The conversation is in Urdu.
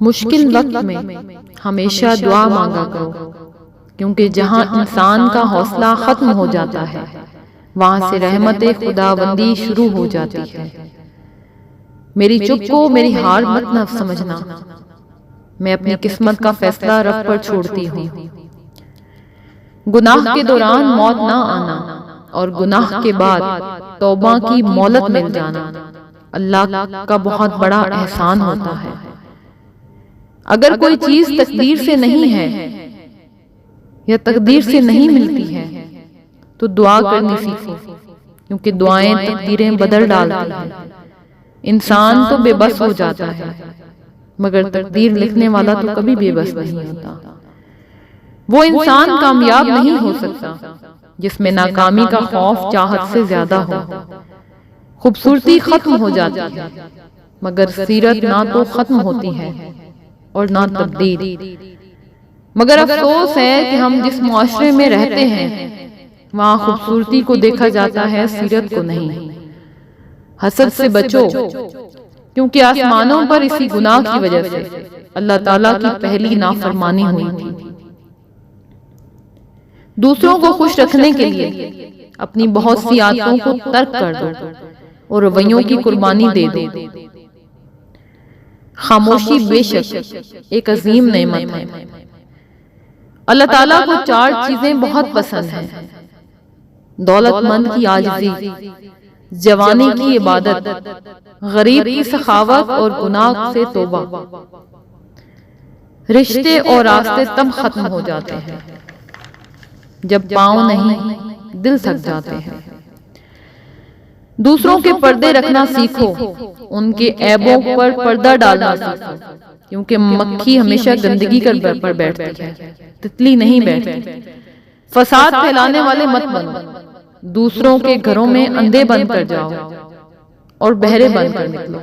مشکل وقت میں ہمیشہ دعا مانگا کرو، کیونکہ جہاں انسان کا حوصلہ ختم ہو جاتا ہے وہاں سے رحمت خداوندی شروع ہو جاتی ہے۔ میری چپ کو میری ہار مت نہ سمجھنا، میں اپنی قسمت کا فیصلہ رب پر چھوڑتی ہوں۔ گناہ کے دوران موت نہ آنا اور گناہ کے بعد توبہ کی مہلت مل جانا اللہ کا بہت بڑا احسان ہوتا ہے۔ اگر کوئی چیز تقدیر سے نہیں ہے یا تقدیر سے نہیں ملتی ہے تو دعا کرنی سیکھو، کیونکہ دعائیں تقدیریں بدل ڈالتی ہیں۔ انسان تو بے بس ہو جاتا ہے مگر تقدیر لکھنے والا تو کبھی بے بس نہیں ہوتا۔ وہ انسان کامیاب نہیں ہو سکتا جس میں ناکامی کا خوف چاہت سے زیادہ ہو۔ خوبصورتی ختم ہو جاتی ہے مگر سیرت نہ تو ختم ہوتی ہے اور نہ تبدیل۔ مگر افسوس ہے کہ ہم جس معاشرے میں رہتے ہیں وہاں خوبصورتی کو دیکھا جاتا ہے، سیرت کو نہیں۔ حسد سے بچو، کیونکہ آسمانوں پر اسی گناہ کی وجہ سے اللہ تعالیٰ کی پہلی نافرمانی ہوئی تھی۔ دوسروں کو خوش رکھنے کے لیے اپنی بہت سی عادتوں کو ترک کر دو اور رویوں کی قربانی دے دو۔ خاموشی بے شک ایک عظیم نعمت ہے۔ اللہ تعالیٰ کو 4 چیزیں بہت پسند ہیں: دولت مند کی عاجزی، جوانی کی عبادت، غریب کی سخاوت اور گناہ سے توبہ۔ رشتے اور راستے تب ختم ہو جاتے ہیں جب پاؤں نہیں دل تھک جاتے ہیں۔ دوسروں کے پردے رکھنا سیکھو، ان کے عیبوں پر پردہ ڈالنا سیکھو، کیونکہ مکھی ہمیشہ گندگی پر بیٹھتی ہے، تتلی نہیں بیٹھتی۔ فساد پھیلانے والے مت بنو، دوسروں کے گھروں میں اندھے بن کر جاؤ اور بہرے بن کر نکلو۔